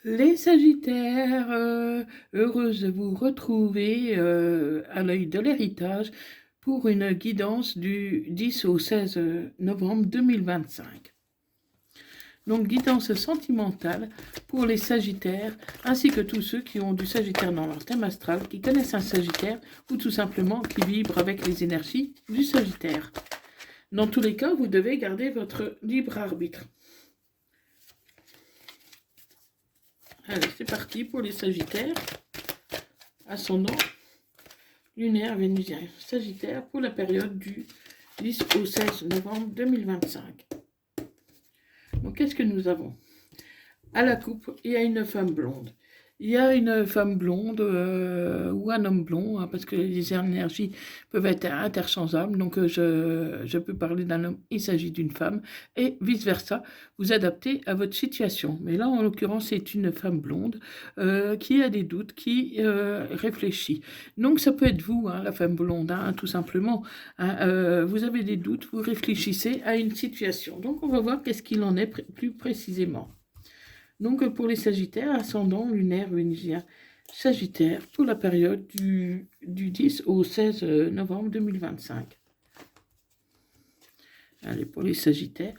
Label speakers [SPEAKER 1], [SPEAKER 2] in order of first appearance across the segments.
[SPEAKER 1] Les Sagittaires, heureuse de vous retrouver à l'œil de l'héritage pour une guidance du 10 au 16 novembre 2025. Donc, guidance sentimentale pour les Sagittaires, ainsi que tous ceux qui ont du Sagittaire dans leur thème astral, qui connaissent un Sagittaire, ou tout simplement qui vibrent avec les énergies du Sagittaire. Dans tous les cas, vous devez garder votre libre arbitre. Allez, c'est parti pour les Sagittaires. Ascendant, lunaire, vénusien, Sagittaire pour la période du 10 au 16 novembre 2025. Donc, qu'est-ce que nous avons? À la coupe, il y a une femme blonde. Il y a une femme blonde ou un homme blond, hein, parce que les énergies peuvent être interchangeables. Donc, je peux parler d'un homme, il s'agit d'une femme, et vice-versa, vous adaptez à votre situation. Mais là, en l'occurrence, c'est une femme blonde qui a des doutes, qui réfléchit. Donc, ça peut être vous, hein, la femme blonde, hein, tout simplement. Hein, vous avez des doutes, vous réfléchissez à une situation. Donc, on va voir qu'est-ce qu'il en est plus précisément. Donc, pour les Sagittaires, ascendant, lunaire, vénusien, Sagittaire, pour la période du 10 au 16 novembre 2025. Allez, pour les Sagittaires.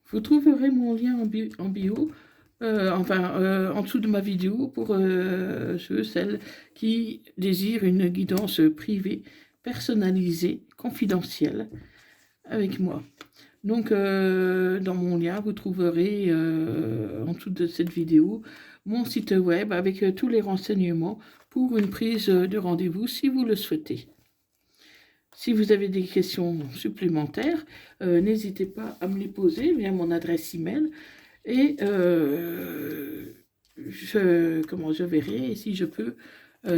[SPEAKER 1] Vous trouverez mon lien en bio, en dessous de ma vidéo, pour ceux, celles qui désirent une guidance privée, personnalisée, confidentielle, avec moi. Donc, dans mon lien, vous trouverez en dessous de cette vidéo mon site web avec tous les renseignements pour une prise de rendez-vous si vous le souhaitez. Si vous avez des questions supplémentaires, n'hésitez pas à me les poser via mon adresse email et je verrai si je peux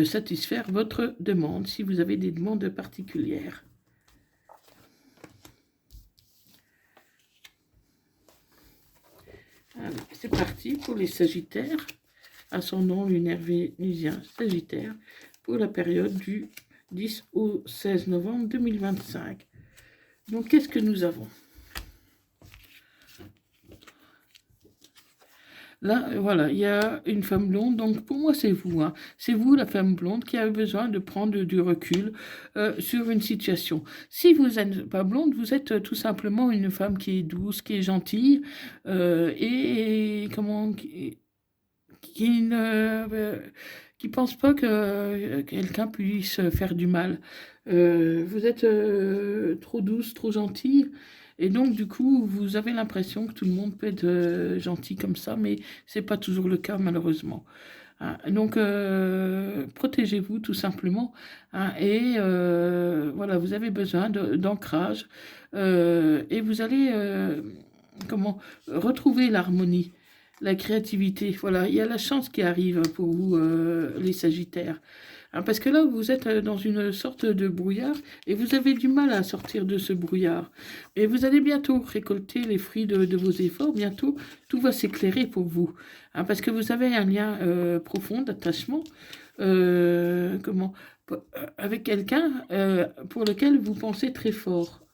[SPEAKER 1] satisfaire votre demande, si vous avez des demandes particulières. Allez, c'est parti pour les Sagittaires, ascendant lunaire vénusien Sagittaire, pour la période du 10 au 16 novembre 2025. Donc, qu'est-ce que nous avons? Là, voilà, il y a une femme blonde, donc pour moi c'est vous, hein. C'est vous la femme blonde qui avez besoin de prendre du recul sur une situation. Si vous n'êtes pas blonde, vous êtes tout simplement une femme qui est douce, qui est gentille et comment qui qui pense pas que quelqu'un puisse faire du mal. Vous êtes trop douce, trop gentille. Et donc, du coup, vous avez l'impression que tout le monde peut être gentil comme ça, mais c'est pas toujours le cas, malheureusement. Hein, donc, protégez-vous tout simplement. Hein, et voilà, vous avez besoin d'ancrage. Et vous allez retrouver l'harmonie, la créativité. Voilà, il y a la chance qui arrive pour vous, les Sagittaires. Hein, parce que là, vous êtes dans une sorte de brouillard et vous avez du mal à sortir de ce brouillard. Et vous allez bientôt récolter les fruits de vos efforts. Bientôt, tout va s'éclairer pour vous. Hein, parce que vous avez un lien profond d'attachement avec quelqu'un pour lequel vous pensez très fort.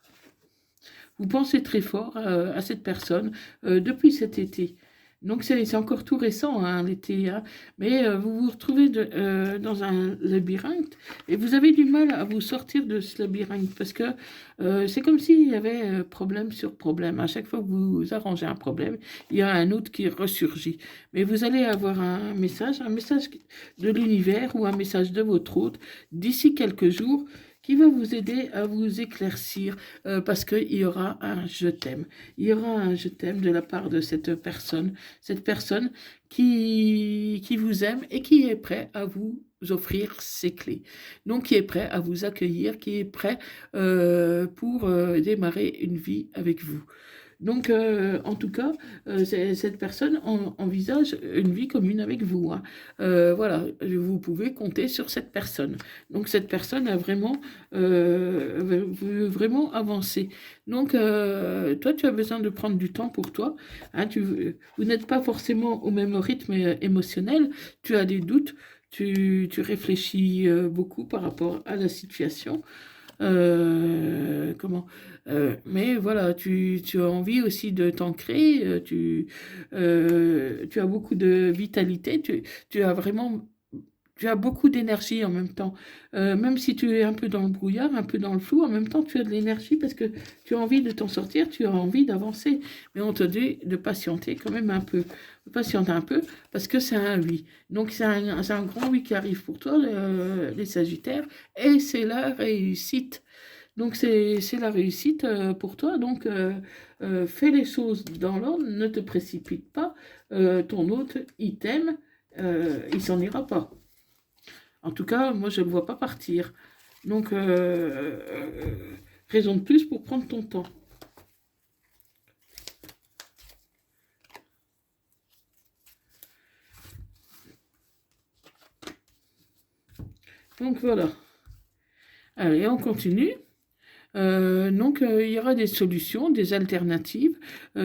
[SPEAKER 1] Vous pensez très fort à cette personne depuis cet été. Donc c'est encore tout récent, hein, l'été, hein, mais vous vous retrouvez dans un labyrinthe et vous avez du mal à vous sortir de ce labyrinthe parce que c'est comme s'il y avait problème sur problème. À chaque fois que vous arrangez un problème, il y a un autre qui ressurgit. Mais vous allez avoir un message de l'univers ou un message de votre hôte d'ici quelques jours qui va vous aider à vous éclaircir parce qu'il y aura un je t'aime. Il y aura un je t'aime de la part de cette personne qui vous aime et qui est prêt à vous offrir ses clés. Donc, qui est prêt à vous accueillir, qui est prêt pour démarrer une vie avec vous. Donc, en tout cas, cette personne envisage une vie commune avec vous. Hein. Voilà, vous pouvez compter sur cette personne. Donc, cette personne a veut vraiment avancer. Donc, toi, tu as besoin de prendre du temps pour toi. Hein, vous n'êtes pas forcément au même rythme émotionnel. Tu as des doutes. Tu réfléchis beaucoup par rapport à la situation. Mais voilà, tu as envie aussi de t'ancrer, tu as beaucoup de vitalité, tu as vraiment, tu as beaucoup d'énergie en même temps. Même si tu es un peu dans le brouillard, un peu dans le flou, en même temps tu as de l'énergie parce que tu as envie de t'en sortir, tu as envie d'avancer. Mais on te dit de patienter quand même un peu. Patienter un peu parce que c'est un oui. Donc c'est un grand oui qui arrive pour toi, les Sagittaires, et c'est la réussite. Donc c'est la réussite pour toi. Donc fais les choses dans l'ordre, ne te précipite pas. Ton hôte, il t'aime, il s'en ira pas. En tout cas, moi, je ne le vois pas partir. Donc, raison de plus pour prendre ton temps. Donc, voilà. Allez, on continue. Donc, il y aura des solutions, des alternatives.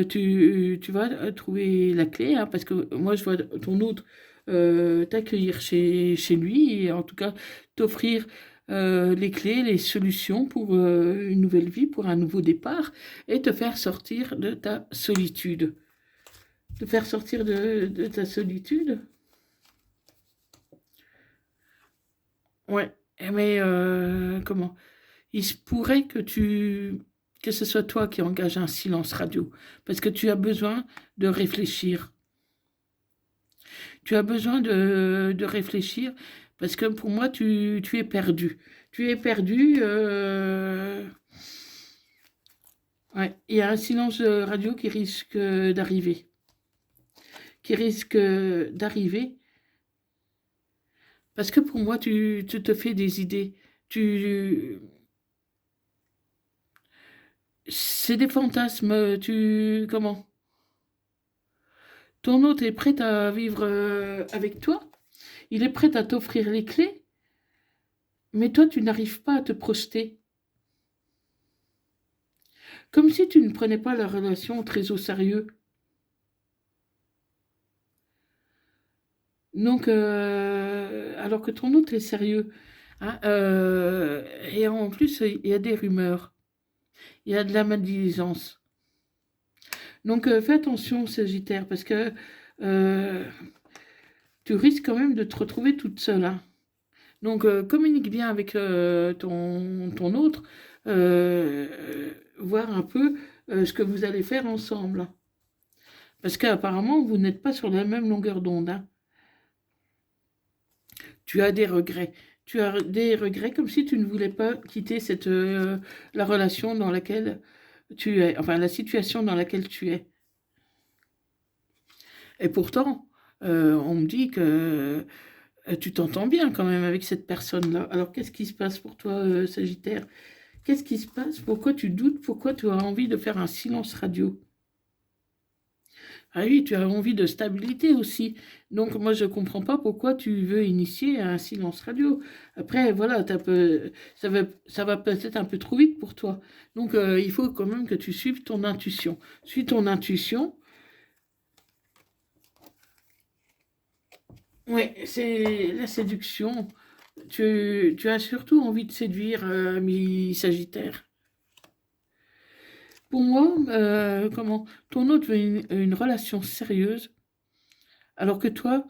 [SPEAKER 1] Tu vas trouver la clé, hein, parce que moi, je vois ton autre t'accueillir chez lui, et en tout cas, t'offrir les clés, les solutions pour une nouvelle vie, pour un nouveau départ, et te faire sortir de ta solitude. Te faire sortir de ta solitude. Ouais, mais comment? Il se pourrait que ce soit toi qui engage un silence radio, parce que tu as besoin de réfléchir. Tu as besoin de réfléchir, parce que pour moi, tu es perdu. Tu es perdu. Ouais, il y a un silence radio qui risque d'arriver. Qui risque d'arriver, parce que pour moi, tu te fais des idées. Tu, c'est des fantasmes. Comment? Ton hôte est prêt à vivre avec toi. Il est prêt à t'offrir les clés, mais toi, tu n'arrives pas à te projeter. Comme si tu ne prenais pas la relation très au sérieux. Donc, alors que ton hôte est sérieux. Hein, et en plus, il y a des rumeurs. Il y a de la maldirisance. Donc, fais attention, Sagittaire, parce que euh, tu risques quand même de te retrouver toute seule. Hein. Donc, communique bien avec ton autre, voir un peu ce que vous allez faire ensemble. Parce qu'apparemment, vous n'êtes pas sur la même longueur d'onde. Hein. Tu as des regrets. Tu as des regrets comme si tu ne voulais pas quitter la relation dans laquelle tu es, enfin la situation dans laquelle tu es. Et pourtant, on me dit que tu t'entends bien quand même avec cette personne-là. Alors qu'est-ce qui se passe pour toi, Sagittaire? Qu'est-ce qui se passe? Pourquoi tu doutes? Pourquoi tu as envie de faire un silence radio? Ah oui, tu as envie de stabilité aussi. Donc moi, je ne comprends pas pourquoi tu veux initier un silence radio. Après, voilà, ça va peut-être un peu trop vite pour toi. Donc il faut quand même que tu suives ton intuition. Suis ton intuition. Oui, c'est la séduction. Tu as surtout envie de séduire, ami Sagittaire. Pour moi, comment ton autre veut une relation sérieuse, alors que toi,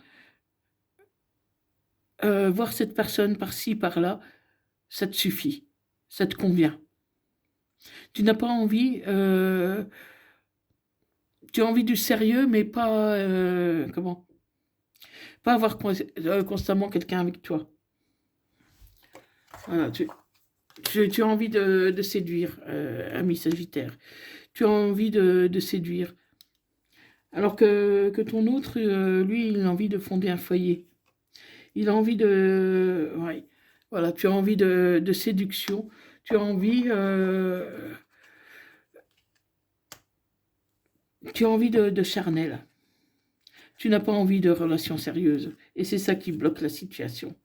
[SPEAKER 1] voir cette personne par-ci, par-là, ça te suffit, ça te convient. Tu n'as pas envie, tu as envie du sérieux, mais pas, comment, pas avoir constamment quelqu'un avec toi. Voilà, tu as envie de séduire, ami Sagittaire. Tu as envie de séduire. Alors que ton autre, lui, il a envie de fonder un foyer. Il a envie de... Ouais. Voilà, tu as envie de séduction. Tu as envie de charnel. Tu n'as pas envie de relation sérieuse. Et c'est ça qui bloque la situation.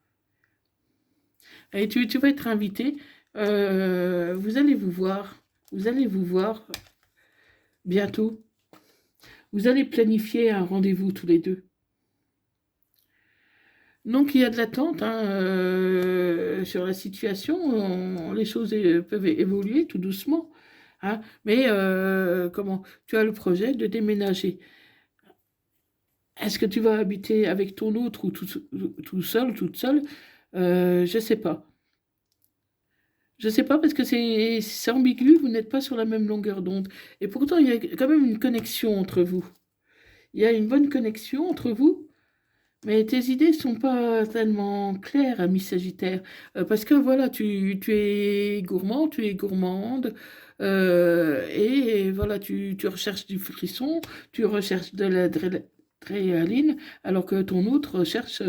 [SPEAKER 1] Et tu vas être invité. Vous allez vous voir. Vous allez vous voir bientôt. Vous allez planifier un rendez-vous tous les deux. Donc il y a de l'attente hein, sur la situation. Les choses peuvent évoluer tout doucement. Hein, mais comment? Tu as le projet de déménager. Est-ce que tu vas habiter avec ton autre ou tout seul, toute seule? Je sais pas. Je sais pas parce que c'est ambigu, vous n'êtes pas sur la même longueur d'onde. Et pourtant, il y a quand même une connexion entre vous. Il y a une bonne connexion entre vous, mais tes idées sont pas tellement claires, ami Sagittaire. Parce que voilà, tu es gourmand, tu es gourmande, et voilà, tu recherches du frisson, tu recherches de l'adrénaline, alors que ton autre cherche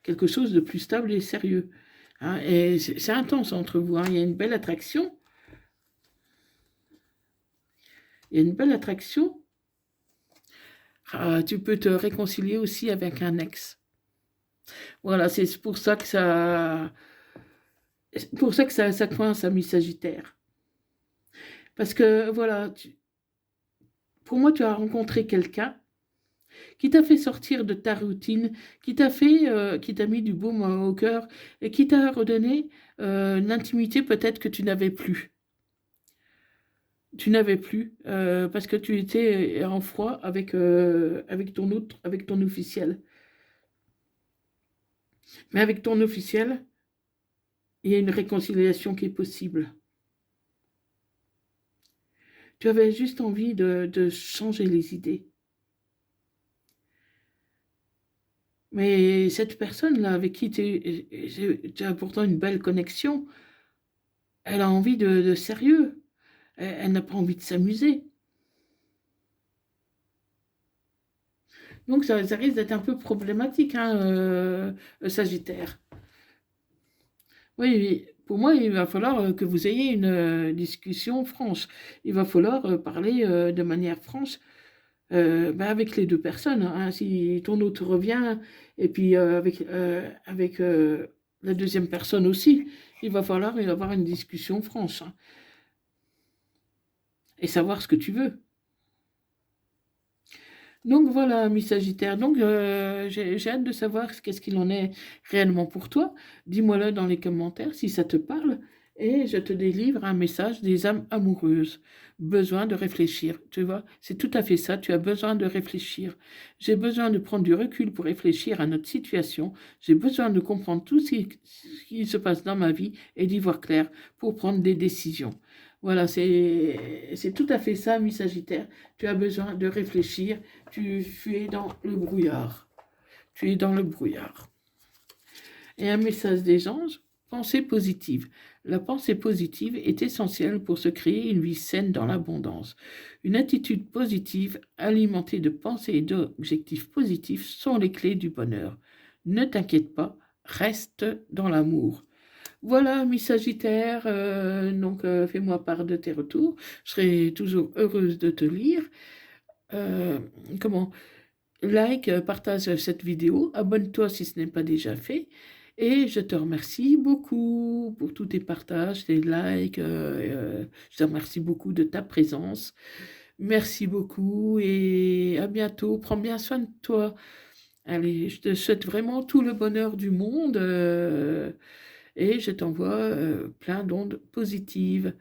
[SPEAKER 1] quelque chose de plus stable et sérieux. Hein, et c'est intense entre vous, hein. Il y a une belle attraction. Il y a une belle attraction. Ah, tu peux te réconcilier aussi avec un ex. Voilà, c'est pour ça que ça coince, ami Sagittaire. Parce que, voilà, pour moi, tu as rencontré quelqu'un qui t'a fait sortir de ta routine, qui t'a mis du baume au cœur et qui t'a redonné une intimité peut-être que tu n'avais plus. Tu n'avais plus parce que tu étais en froid avec ton autre, avec ton officiel. Mais avec ton officiel, il y a une réconciliation qui est possible. Tu avais juste envie de changer les idées. Mais cette personne-là, avec qui tu as pourtant une belle connexion, elle a envie de sérieux. Elle n'a pas envie de s'amuser. Donc ça risque d'être un peu problématique, hein, Sagittaire. Oui, oui, pour moi, il va falloir que vous ayez une discussion franche. Il va falloir parler de manière franche bah, avec les deux personnes. Hein. Si ton autre revient, et puis avec la deuxième personne aussi, il va falloir avoir une discussion franche, hein, et savoir ce que tu veux. Donc voilà, mi Sagittaire. Donc j'ai hâte de savoir qu'est-ce qu'il en est réellement pour toi. Dis-moi-le dans les commentaires si ça te parle. Et je te délivre un message des âmes amoureuses. Besoin de réfléchir. Tu vois, c'est tout à fait ça. Tu as besoin de réfléchir. J'ai besoin de prendre du recul pour réfléchir à notre situation. J'ai besoin de comprendre tout ce qui se passe dans ma vie et d'y voir clair pour prendre des décisions. Voilà, c'est tout à fait ça, mi Sagittaire. Tu as besoin de réfléchir. Tu es dans le brouillard. Tu es dans le brouillard. Et un message des anges, pensée positive. La pensée positive est essentielle pour se créer une vie saine dans l'abondance. Une attitude positive alimentée de pensées et d'objectifs positifs sont les clés du bonheur. Ne t'inquiète pas, reste dans l'amour. Voilà, mi Sagittaire, donc fais-moi part de tes retours. Je serai toujours heureuse de te lire. Euh, comment Like, partage cette vidéo, abonne-toi si ce n'est pas déjà fait. Et je te remercie beaucoup pour tous tes partages, tes likes. Je te remercie beaucoup de ta présence. Merci beaucoup et à bientôt. Prends bien soin de toi. Allez, je te souhaite vraiment tout le bonheur du monde et je t'envoie plein d'ondes positives.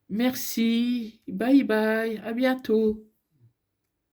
[SPEAKER 1] Merci. Bye bye. À bientôt.